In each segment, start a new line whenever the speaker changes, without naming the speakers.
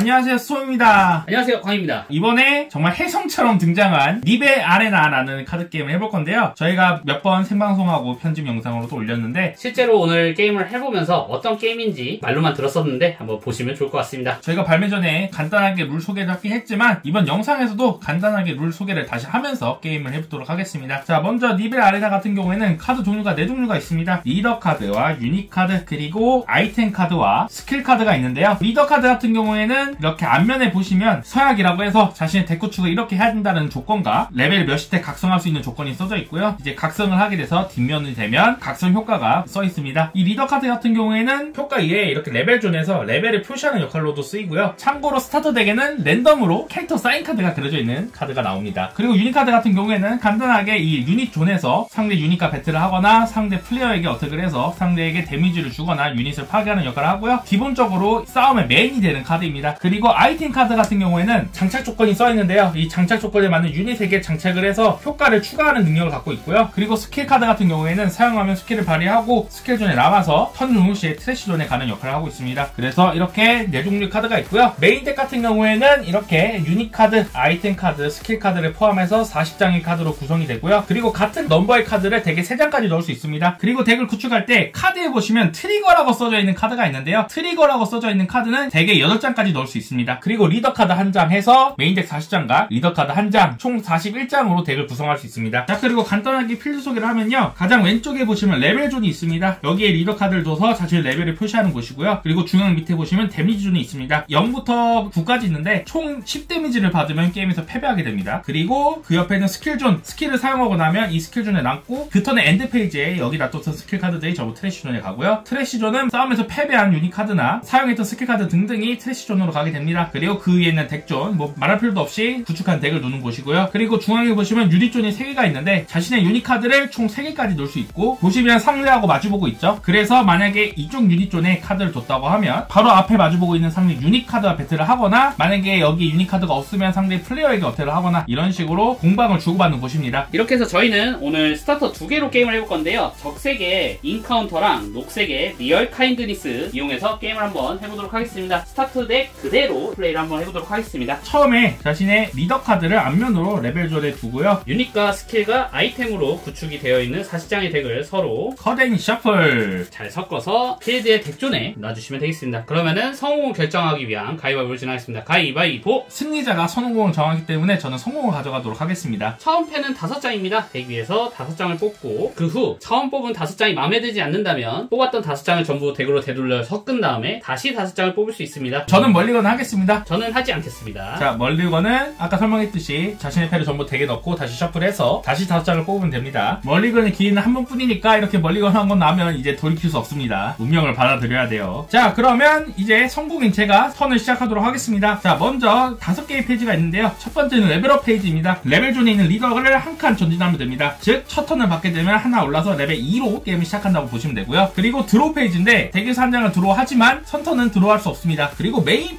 안녕하세요, 수호입니다.
안녕하세요, 광입니다.
이번에 정말 혜성처럼 등장한 리벨 아레나라는 카드게임을 해볼 건데요. 저희가 몇 번 생방송하고 편집 영상으로도 올렸는데
실제로 오늘 게임을 해보면서 어떤 게임인지 말로만 들었었는데 한번 보시면 좋을 것 같습니다.
저희가 발매 전에 간단하게 룰 소개를 하긴 했지만 이번 영상에서도 간단하게 룰 소개를 다시 하면서 게임을 해보도록 하겠습니다. 자, 먼저 리벨 아레나 같은 경우에는 카드 종류가 4종류가 있습니다. 리더 카드와 유닛 카드, 그리고 아이템 카드와 스킬 카드가 있는데요. 리더 카드 같은 경우에는 이렇게 앞면에 보시면 서약이라고 해서 자신의 덱 구축을 이렇게 해야 된다는 조건과 레벨 몇십 대 각성할 수 있는 조건이 써져 있고요. 이제 각성을 하게 돼서 뒷면이 되면 각성 효과가 써 있습니다. 이 리더 카드 같은 경우에는 효과 이외에 이렇게 레벨 존에서 레벨을 표시하는 역할로도 쓰이고요. 참고로 스타터 덱에는 랜덤으로 캐릭터 사인 카드가 그려져 있는 카드가 나옵니다. 그리고 유닛 카드 같은 경우에는 간단하게 이 유닛 존에서 상대 유닛과 배틀을 하거나 상대 플레이어에게 어택을 해서 상대에게 데미지를 주거나 유닛을 파괴하는 역할을 하고요. 기본적으로 싸움의 메인이 되는 카드입니다. 그리고 아이템 카드 같은 경우에는 장착 조건이 써 있는데요. 이 장착 조건에 맞는 유닛에게 장착을 해서 효과를 추가하는 능력을 갖고 있고요. 그리고 스킬 카드 같은 경우에는 사용하면 스킬을 발휘하고 스킬 존에 남아서 턴 종료 시에 트래시 존에 가는 역할을 하고 있습니다. 그래서 이렇게 4종류의 카드가 있고요. 메인 덱 같은 경우에는 이렇게 유닛 카드, 아이템 카드, 스킬 카드를 포함해서 40장의 카드로 구성이 되고요. 그리고 같은 넘버의 카드를 덱에 3장까지 넣을 수 있습니다. 그리고 덱을 구축할 때 카드에 보시면 트리거라고 써져 있는 카드가 있는데요. 트리거라고 써져 있는 카드는 덱에 8장까지 넣을 수 있습니다. 그리고 리더 카드 1장 해서 메인 덱 40장과 리더 카드 1장 총 41장으로 덱을 구성할 수 있습니다. 자, 그리고 간단하게 필드 소개를 하면요. 가장 왼쪽에 보시면 레벨 존이 있습니다. 여기에 리더 카드를 둬서 자신의 레벨을 표시하는 곳이고요. 그리고 중앙 밑에 보시면 데미지 존이 있습니다. 0부터 9까지 있는데 총 10 데미지를 받으면 게임에서 패배하게 됩니다. 그리고 그 옆에는 스킬 존, 스킬을 사용하고 나면 이 스킬 존에 남고 그 턴의 엔드 페이지에 여기 놔뒀던 스킬 카드들이 전부 트래시 존에 가고요. 트래시 존은 싸움에서 패배한 유닛 카드나 사용했던 스킬 카드 등등이 트래시 존으로 가게 됩니다. 그리고 그 위에 있는 덱 존, 말할 필요도 없이 구축한 덱을 놓는 곳이고요. 그리고 중앙에 보시면 유닛 존이 3개가 있는데 자신의 유닛 카드를 총 3개까지 놓을 수 있고, 보시면 상대하고 마주보고 있죠. 그래서 만약에 이쪽 유닛 존에 카드를 뒀다고 하면 바로 앞에 마주보고 있는 상대 유닛 카드와 배틀을 하거나, 만약에 여기 유닛 카드가 없으면 상대 플레이어에게 어택을 하거나 이런 식으로 공방을 주고받는 곳입니다.
이렇게 해서 저희는 오늘 스타터 2개로 게임을 해볼 건데요. 적색의 인카운터랑 녹색의 리얼 카인드니스 이용해서 게임을 한번 해보도록 하겠습니다. 스타트 덱 그대로 플레이를 한번 해보도록 하겠습니다.
처음에 자신의 리더 카드를 앞면으로 레벨 존에 두고요.
유닛과 스킬과 아이템으로 구축이 되어 있는 40장의 덱을 서로
커댕 셔플
잘 섞어서 필드의 덱존에 놔주시면 되겠습니다. 그러면은 성공을 결정하기 위한 가위바위보를 진행하겠습니다. 가위바위보!
승리자가 성공을 정하기 때문에 저는 성공을 가져가도록 하겠습니다.
처음 패는 5장입니다. 덱 위에서 5장을 뽑고, 그 후 처음 뽑은 5장이 마음에 들지 않는다면 뽑았던 5장을 전부 덱으로 되돌려 섞은 다음에 다시 5장을 뽑을 수 있습니다.
저는 멀리건 하겠습니다.
저는 하지 않겠습니다.
자, 멀리건은 아까 설명했듯이 자신의 패를 전부 덱에 넣고 다시 셔플해서 다시 5장을 뽑으면 됩니다. 멀리건의 기회는 한 번뿐이니까 이렇게 멀리건 한 건 나면 이제 돌이킬 수 없습니다. 운명을 받아들여야 돼요. 자, 그러면 이제 성공인 제가 턴을 시작하도록 하겠습니다. 자, 먼저 5개의 페이지가 있는데요. 첫 번째는 레벨업 페이지입니다. 레벨 존에 있는 리더를 한 칸 전진하면 됩니다. 즉, 첫 턴을 받게 되면 하나 올라서 레벨 2로 게임을 시작한다고 보시면 되고요. 그리고 드로우 페이지인데 덱에서 한 장을 드로우 하지만 선턴은 드로우 할 수 없습니다. 그리고 메인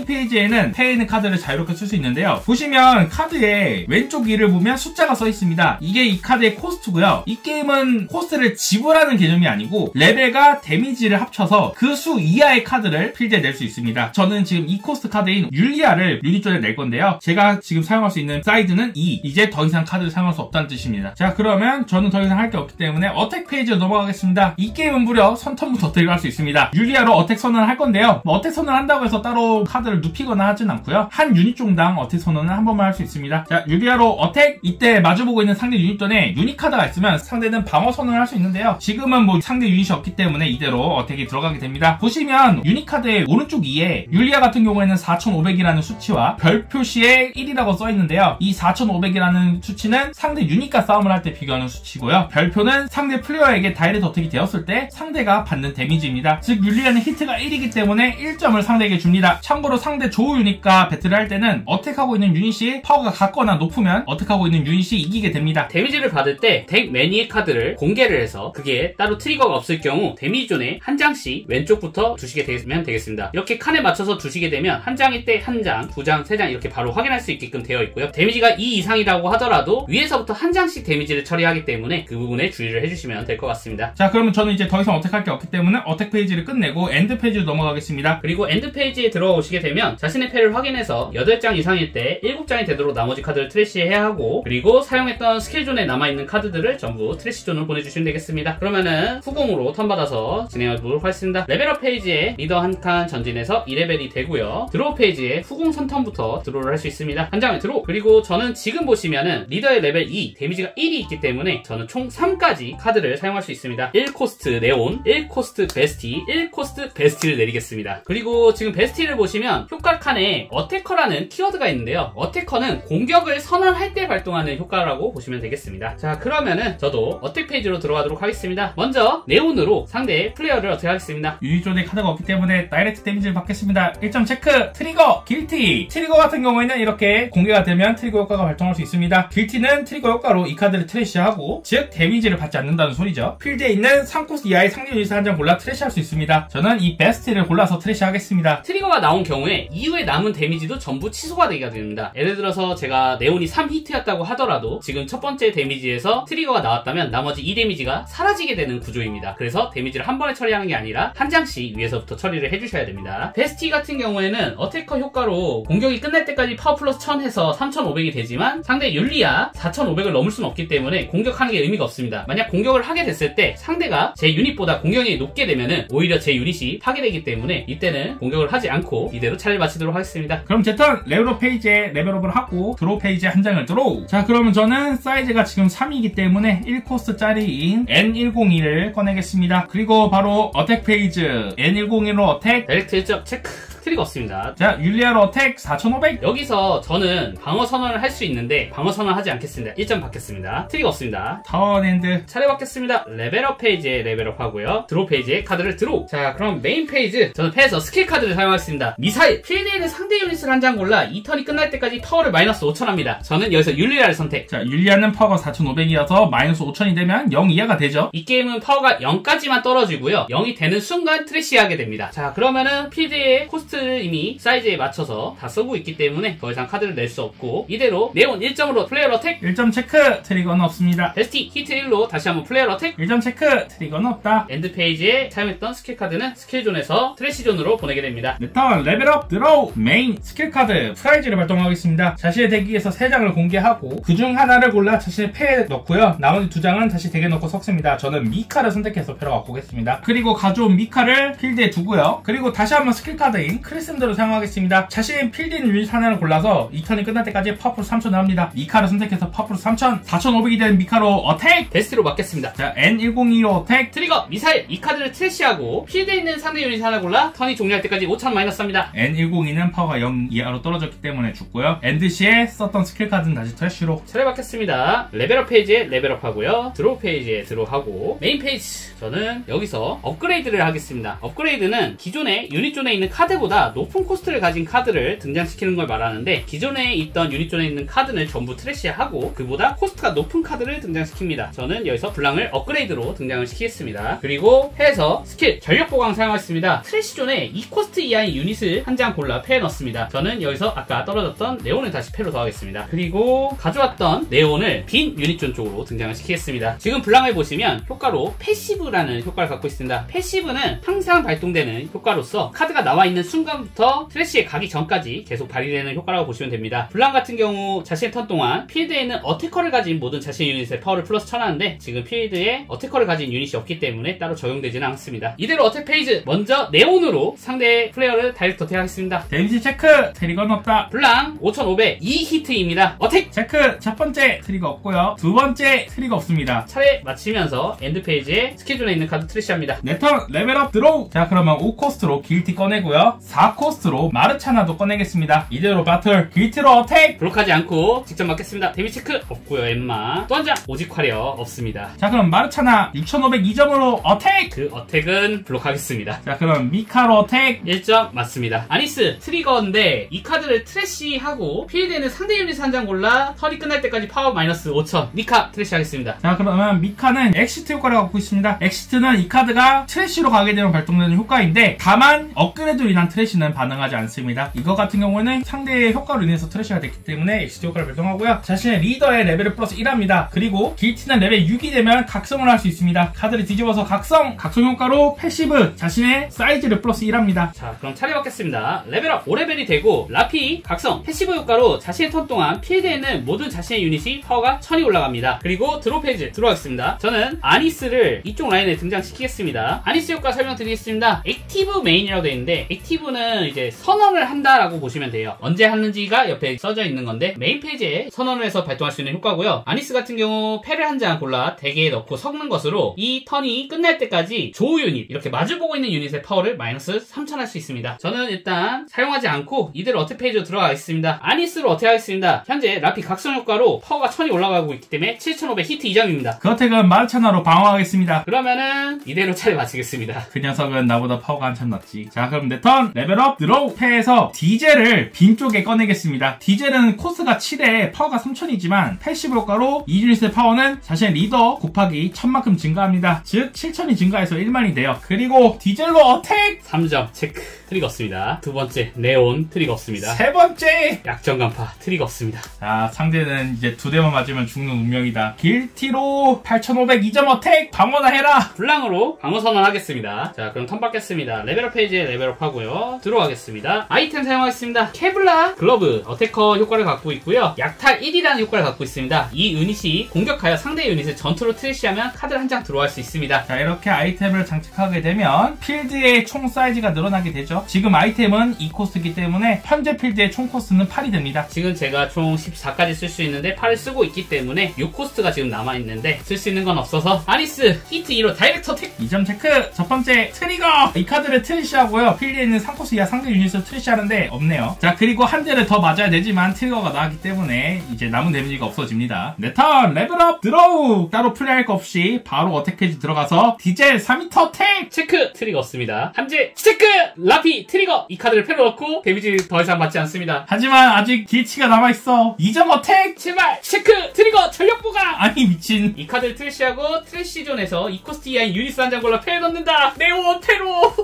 페이지에는 패에 있는 카드를 자유롭게 쓸 수 있는데요. 보시면 카드의 왼쪽 위를 보면 숫자가 써 있습니다. 이게 이 카드의 코스트고요. 이 게임은 코스트를 지불하는 개념이 아니고 레벨과 데미지를 합쳐서 그 수 이하의 카드를 필드에 낼 수 있습니다. 저는 지금 이 코스트 카드인 율리아를 유닛 존에 낼 건데요. 제가 지금 사용할 수 있는 사이즈는 2. 이제 더 이상 카드를 사용할 수 없다는 뜻입니다. 자, 그러면 저는 더 이상 할 게 없기 때문에 어택 페이지로 넘어가겠습니다. 이 게임은 무려 선턴부터 어택을 할 수 있습니다. 율리아로 어택 선언을 할 건데요. 어택 선언을 한다고 해서 따로 카드를 눕히거나 하진 않고요. 한 유닛 종당 어택 선언은 한 번만 할 수 있습니다. 자, 율리아로 어택! 이때 마주보고 있는 상대 유닛 존에 유닛 카드가 있으면 상대는 방어 선언을 할 수 있는데요. 지금은 상대 유닛이 없기 때문에 이대로 어택이 들어가게 됩니다. 보시면 유닛 카드의 오른쪽 위에 율리아 같은 경우에는 4500이라는 수치와 별 표시에 1이라고 써 있는데요. 이 4500이라는 수치는 상대 유닛과 싸움을 할 때 비교하는 수치고요. 별표는 상대 플레이어에게 다이렉트 어택이 되었을 때 상대가 받는 데미지입니다. 즉, 율리아는 히트가 1이기 때문에 1점을 상대에게 줍니다. 참고로 상대 조우 유닛과 배틀을 할 때는 어택하고 있는 유닛이 파워가 같거나 높으면 어택하고 있는 유닛이 이기게 됩니다.
데미지를 받을 때 덱 매니의 카드를 공개를 해서 그게 따로 트리거가 없을 경우 데미지 존에 한 장씩 왼쪽부터 두시게 되면 되겠습니다. 이렇게 칸에 맞춰서 두시게 되면 한 장일 때 한 장, 2장, 3장 이렇게 바로 확인할 수 있게끔 되어 있고요. 데미지가 2 이상이라고 하더라도 위에서부터 한 장씩 데미지를 처리하기 때문에 그 부분에 주의를 해주시면 될 것 같습니다.
자, 그러면 저는 이제 더 이상 어택할 게 없기 때문에 어택 페이지를 끝내고 엔드 페이지로 넘어가겠습니다.
그리고 엔드 페이지 페이지에 들어오시게 되면 자신의 패를 확인해서 8장 이상일 때 7장이 되도록 나머지 카드를 트래시해야 하고, 그리고 사용했던 스킬존에 남아있는 카드들을 전부 트래시존으로 보내주시면 되겠습니다. 그러면은 후공으로 턴 받아서 진행해보도록 하겠습니다. 레벨업 페이지에 리더 한 칸 전진해서 2레벨이 되고요. 드로우 페이지에 후공 선턴부터 드로우를 할 수 있습니다. 한 장에 드로우. 그리고 저는 지금 보시면은 리더의 레벨 2, 데미지가 1이 있기 때문에 저는 총 3까지 카드를 사용할 수 있습니다. 1코스트 네온, 1코스트 베스티, 1코스트 베스티를 내리겠습니다. 그리고 지금 베스티를 보시면 효과 칸에 어태커라는 키워드가 있는데요. 어태커는 공격을 선언할 때 발동하는 효과라고 보시면 되겠습니다. 자, 그러면은 저도 어택 페이지로 들어가도록 하겠습니다. 먼저 네온으로 상대의 플레이어를 어떻게 하겠습니다.
유닛존에 카드가 없기 때문에 다이렉트 데미지를 받겠습니다. 1점 체크. 트리거 길티. 트리거 같은 경우에는 이렇게 공개가 되면 트리거 효과가 발동할 수 있습니다. 길티는 트리거 효과로 이 카드를 트래시하고, 즉 데미지를 받지 않는다는 소리죠. 필드에 있는 3코스 이하의 상대 유닛을 한 장 골라 트래시할 수 있습니다. 저는 이 베스트를 골라서 트래시하겠습니다.
트리거가 나온 경우에 이후에 남은 데미지도 전부 취소가 되게 됩니다. 예를 들어서 제가 네온이 3히트였다고 하더라도 지금 첫 번째 데미지에서 트리거가 나왔다면 나머지 2데미지가 사라지게 되는 구조입니다. 그래서 데미지를 한 번에 처리하는 게 아니라 한 장씩 위에서부터 처리를 해주셔야 됩니다. 베스티 같은 경우에는 어태커 효과로 공격이 끝날 때까지 파워 플러스 1000 해서 3500이 되지만 상대 율리아 4500을 넘을 수는 없기 때문에 공격하는 게 의미가 없습니다. 만약 공격을 하게 됐을 때 상대가 제 유닛보다 공격력이 높게 되면은 오히려 제 유닛이 파괴되기 때문에 이때는 공격을 하지 않고 이대로 차를 마치도록 하겠습니다.
그럼 제 턴 레벨업 페이지에 레벨업을 하고 드로우 페이지에 한 장을 드로우. 자, 그러면 저는 사이즈가 지금 3이기 때문에 1코스짜리인 N101을 꺼내겠습니다. 그리고 바로 어택 페이지 N101로 어택.
다이렉트 1점 체크. 트리거 없습니다.
자, 율리아로 어택 4500.
여기서 저는 방어 선언을 할 수 있는데 방어 선언 하지 않겠습니다. 1점 받겠습니다. 트리거 없습니다.
턴엔드.
차례 받겠습니다. 레벨업 페이지에 레벨업 하고요. 드로우 페이지에 카드를 드로우. 자, 그럼 메인 페이지 저는 패에서 스킬 카드를 사용하겠습니다. 미사일. 필드에 있는 상대 유닛을 한 장 골라 이 턴이 끝날 때까지 파워를 마이너스 5000 합니다. 저는 여기서 율리아를 선택.
자, 율리아는 파워가 4500이어서 마이너스 5000이 되면 0 이하가 되죠.
이 게임은 파워가 0까지만 떨어지고요. 0이 되는 순간 트래시하게 됩니다. 자, 그러면은 필드의 코스트를 이미 사이즈에 맞춰서 다 쓰고 있기 때문에 더 이상 카드를 낼 수 없고, 이대로 네온 1점으로 플레이어 어택.
1점 체크. 트리거는 없습니다.
베스티 히트 1로 다시 한번 플레이어 어택.
1점 체크. 트리거는 없다.
엔드 페이지에 사용했던 스킬 카드는 스킬존에서 트래시존으로 보내게 됩니다.
네, 턴 레벨업 드로우. 메인 스킬 카드 프라이즈를 발동하겠습니다. 자신의 덱기에서 3장을 공개하고 그중 하나를 골라 자신의 패에 넣고요. 나머지 2장은 다시 덱에 넣고 섞습니다. 저는 미카를 선택해서 패로 갖고 오겠습니다. 그리고 가져온 미카를 필드에 두고요. 그리고 다시 한번 스킬 카드인 크리슨드를 사용하겠습니다. 자신의 필드 있는 유닛 하나를 골라서 이 턴이 끝날 때까지 파워풀 3000을 합니다. 미카를 선택해서 파워풀 3000, 4500이 된 미카로 어택!
베스트로 맞겠습니다.
자, N102로 어택!
트리거, 미사일, 이 카드를 트래시하고 필드에 있는 상대 유닛 하나 골라 턴이 종료할 때까지 5000 마이너스 합니다.
N102는 파워가 0 이하로 떨어졌기 때문에 죽고요. 엔드 시에 썼던 스킬 카드는 다시 트래쉬로.
차례 받겠습니다. 레벨업 페이지에 레벨업 하고요. 드로우 페이지에 드로우 하고, 메인 페이지 저는 여기서 업그레이드를 하겠습니다. 업그레이드는 기존의 유닛존에 있는 카드보다 높은 코스트를 가진 카드를 등장시키는 걸 말하는데, 기존에 있던 유닛존에 있는 카드는 전부 트래시하고 그보다 코스트가 높은 카드를 등장시킵니다. 저는 여기서 블랑을 업그레이드로 등장을 시키겠습니다. 그리고 패에서 스킬 전력 보강 사용하겠습니다. 트래시존에 2코스트 이하의 유닛을 한 장 골라 패에 넣습니다. 저는 여기서 아까 떨어졌던 네온을 다시 패로 더하겠습니다. 그리고 가져왔던 네온을 빈 유닛존 쪽으로 등장을 시키겠습니다. 지금 블랑을 보시면 효과로 패시브라는 효과를 갖고 있습니다. 패시브는 항상 발동되는 효과로서 카드가 나와 있는 순간부터 트래시에 가기 전까지 계속 발휘되는 효과라고 보시면 됩니다. 블랑 같은 경우 자신의 턴 동안 필드에 있는 어태커를 가진 모든 자신의 유닛의 파워를 플러스 쳐놨는데, 지금 필드에 어태커를 가진 유닛이 없기 때문에 따로 적용되지는 않습니다. 이대로 어택 페이지 먼저 네온으로 상대의 플레이어를 다이렉트 어택하겠습니다.
데미지 체크. 트리거는 없다.
블랑 5500 2히트입니다. 어택
체크. 첫 번째 트리거 없고요. 두 번째 트리거 없습니다.
차례 마치면서 엔드 페이지에 스케줄에 있는 카드 트래시합니다.
네 턴 레벨업 드로우. 자, 그러면 5코스트로 길티 꺼내고요. 4코스트로 마르차나도 꺼내겠습니다. 이대로 바틀 길티로 어택.
블록하지 않고 직접 맞겠습니다. 데미지 체크 없고요. 엠마 또 한 장 오직 화려 없습니다.
자, 그럼 마르차나 6502점으로 어택.
그 어택은 블록하겠습니다.
자, 그럼 미카로 어택.
1점 맞습니다. 아니스 트리거인데 이 카드를 트래시하고 필드에는 상대 유닛 한 장 골라 턴이 끝날 때까지 파워 마이너스 5000 미카 트래시 하겠습니다.
자, 그러면 미카는 엑시트 효과를 갖고 있습니다. 엑시트는 이 카드가 트래시로 가게 되면 발동되는 효과인데, 다만 업그레이드로 인한 트래쉬는 반응하지 않습니다. 이거 같은 경우는 상대의 효과로 인해서 트래쉬가 됐기 때문에 엑시트 효과를 발동하고요. 자신의 리더의 레벨을 플러스 1합니다. 그리고 길티는 레벨 6이 되면 각성을 할 수 있습니다. 카드를 뒤집어서 각성 효과로 패시브 자신의 사이즈를 플러스 1합니다.
자, 그럼 차례받겠습니다. 레벨업 5레벨이 되고 라피 각성 패시브 효과로 자신의 턴 동안 필드에 있는 모든 자신의 유닛이 파워가 1000이 올라갑니다. 그리고 드롭 페이지 들어가겠습니다. 저는 아니스를 이쪽 라인에 등장시키겠습니다. 아니스 효과 설명드리겠습니다. 액티브 메인이라고 되어 있는데 액티브는 이제 선언을 한다라고 보시면 돼요. 언제 하는지가 옆에 써져 있는 건데 메인 페이지에 선언을 해서 발동할 수 있는 효과고요. 아니스 같은 경우 패를 한 장 골라 덱에 넣고 섞는 것으로 이 턴이 끝날 때까지 조 유닛 이렇게 마주보고 있는 유닛의 파워를 마이너스 3000 할 수 있습니다. 저는 일단 사용하지 않고 이대로 어택 페이지로 들어가겠습니다. 아니스로 어택하겠습니다. 현재 라피 각성 효과로 파워가 1000이 올라가고 있기 때문에 7500 히트 2점입니다.
그 어택은 마르차나로 방어하겠습니다.
그러면은 이대로 차례 마치겠습니다.
그 녀석은 나보다 파워가 한참 낮지. 자, 그럼 내 턴 레벨업 드로우 패에서 디젤을 빈 쪽에 꺼내겠습니다. 디젤은 코스가 7에 파워가 3000이지만 패시브 효과로 이 유닛의 파워는 자신의 리더 곱하기 1000만큼 증가합니다. 즉 7000이 증가해서 1만이 돼요. 그리고 디젤로 어택!
3점 체크. 트리거 없습니다. 두 번째 네온 트리거 없습니다.
세 번째
약점 간파 트리거 없습니다.
자, 상대는 이제 두 대만 맞으면 죽는 운명이다. 길티로 8500 2점 어택! 방어나 해라!
블랑으로 방어 선언하겠습니다. 자, 그럼 턴 받겠습니다. 레벨업 페이지에 레벨업 하고요. 들어가겠습니다. 아이템 사용하겠습니다. 케블라 글러브 어태커 효과를 갖고 있고요. 약탈 1이라는 효과를 갖고 있습니다. 이 유닛이 공격하여 상대 유닛을 전투로 트래시하면 카드를 한 장 들어갈 수 있습니다.
자, 이렇게 아이템을 장착하게 되면 필드의 총 사이즈가 늘어나게 되죠. 지금 아이템은 2코스이기 때문에 현재 필드의 총 코스는 8이 됩니다.
지금 제가 총 14까지 쓸 수 있는데 8을 쓰고 있기 때문에 6코스트가 지금 남아있는데 쓸 수 있는 건 없어서 아니스 히트 2로 다이렉트 어택!
2점 체크! 첫 번째 트리거! 이 카드를 트래시하고요. 필드에 있는 3코스 이하 상대 유닛을 트래시하는데 없네요. 자, 그리고 한 대를 더 맞아야 되지만 트리거가 나왔기 때문에 이제 남은 데미지가 없어집니다. 내 턴 레벨업 드로우! 따로 플레이할 거 없이 바로 어택 페이지 들어가서 디젤 3m 어택!
체크! 트리거 없습니다. 함재 체크! 라피 트리거! 이 카드를 패로 넣고 데미지 더 이상 받지 않습니다.
하지만 아직 길치가 남아있어. 2점 어택!
제발! 체크! 트리거! 전력 보강!
아니 미친.
이 카드를 트래시하고 트래시존에서 2코스트 이하인 유닛 한 장 골라 패에 넣는다! 네오 패로!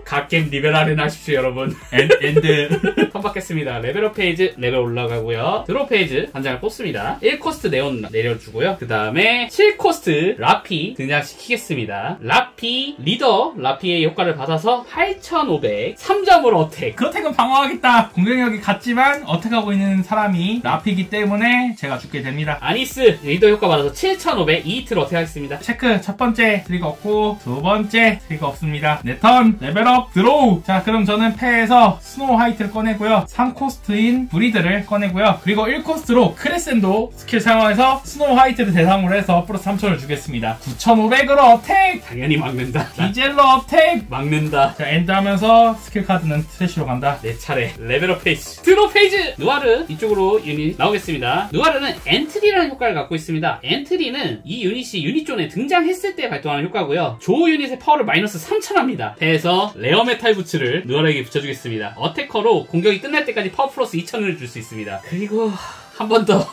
갓겜 리벨하는 하십시오 여러분.
엔드.
턴 받겠습니다. 레벨업 페이지 레벨 올라가고요. 드롭 페이지 한 장을 뽑습니다. 1코스트 네온 내려주고요. 그 다음에 7코스트 라피 등장시키겠습니다. 라피 리더 라피의 효과를 받아서 8500 3점으로 어택.
그 어택은 방어하겠다. 공격력이 같지만 어택하고 있는 사람이 라피기 때문에 제가 죽게 됩니다.
아니스 리더 효과 받아서 7500 2히트로 어택하겠습니다.
체크. 첫 번째 트리거 없고 두 번째 트리거 없습니다. 내 턴 레벨업 드로우. 자, 그럼 저는 패에서 스노우 화이트를 꺼내고요. 3코스트인 브리드를 꺼내고요. 그리고 1코스트로 크레센도 스킬 사용해서 스노우 화이트를 대상으로 해서 플러스 3000을 주겠습니다. 9500으로 어택!
당연히 막는다.
디젤로 어택!
막는다.
자, 엔드하면서 스킬 카드는 트래쉬로 간다.
내 차례. 레벨업 페이지. 드롭 페이지! 누아르 이쪽으로 유닛 나오겠습니다. 누아르는 엔트리라는 효과를 갖고 있습니다. 엔트리는 이 유닛이 유닛존에 등장했을 때 발동하는 효과고요. 조 유닛의 파워를 마이너스 3000 합니다. 패에서 레어 메탈 부츠를 누아르에게 붙여주겠습니다. 어태커로 공격이 끝날 때까지 파워 플러스 2000을 줄 수 있습니다. 그리고 한 번 더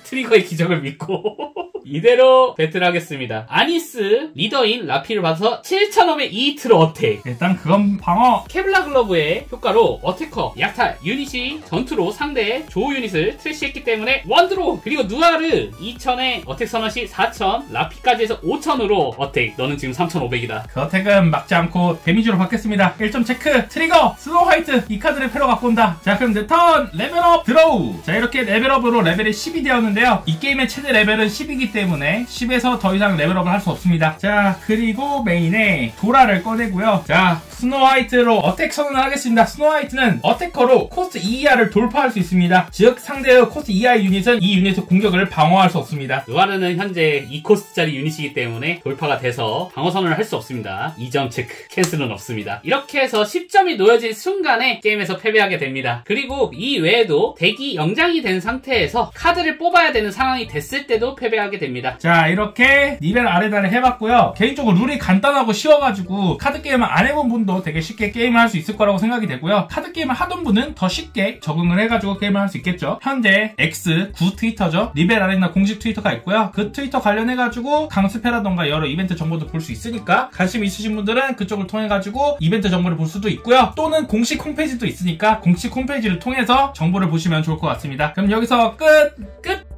트리거의 기적을 믿고 이대로 배틀하겠습니다. 아니스 리더인 라피를 받아서 7500 2히트로 어택.
일단 그건 방어.
케블라 글러브의 효과로 어태커 약탈 유닛이 전투로 상대의 조 유닛을 트래시했기 때문에 원드로. 그리고 누아르 2000에 어택 선언시 4000 라피까지 해서 5000으로 어택. 너는 지금 3500이다.
그 어택은 막지 않고 데미지로 받겠습니다. 1점 체크. 트리거 스노우 화이트. 이 카드를 패러 갖고 온다. 자, 그럼 내 턴 레벨업 드로우. 자, 이렇게 레벨업으로 레벨이 10이 되었는데요. 이 게임의 최대 레벨은 10이기 때문에 10에서 더 이상 레벨업을 할 수 없습니다. 자, 그리고 메인에 도라를 꺼내고요. 자, 스노우 화이트로 어택 선언을 하겠습니다. 스노우 화이트는 어태커로 코스트 2 이하를 돌파할 수 있습니다. 즉 상대의 코스트 2 이하의 유닛은 이 유닛의 공격을 방어할 수 없습니다.
누아르는 현재 2코스트짜리 유닛이기 때문에 돌파가 돼서 방어 선언을 할 수 없습니다. 2점 체크. 캔슬은 없습니다. 이렇게 해서 10점이 놓여진 순간에 게임에서 패배하게 됩니다. 그리고 이 외에도 덱이 영장이 된 상태에 패배해서 카드를 뽑아야 되는 상황이 됐을 때도 패배하게 됩니다.
자, 이렇게 니벨 아레나를 해봤고요. 개인적으로 룰이 간단하고 쉬워가지고 카드 게임을 안 해본 분도 되게 쉽게 게임을 할 수 있을 거라고 생각이 되고요. 카드 게임을 하던 분은 더 쉽게 적응을 해가지고 게임을 할 수 있겠죠. 현재 X, 구 트위터죠. 니벨 아레나 공식 트위터가 있고요. 그 트위터 관련해가지고 강습회라던가 여러 이벤트 정보도 볼 수 있으니까 관심 있으신 분들은 그쪽을 통해가지고 이벤트 정보를 볼 수도 있고요. 또는 공식 홈페이지도 있으니까 공식 홈페이지를 통해서 정보를 보시면 좋을 것 같습니다. 그럼 여기서 끝!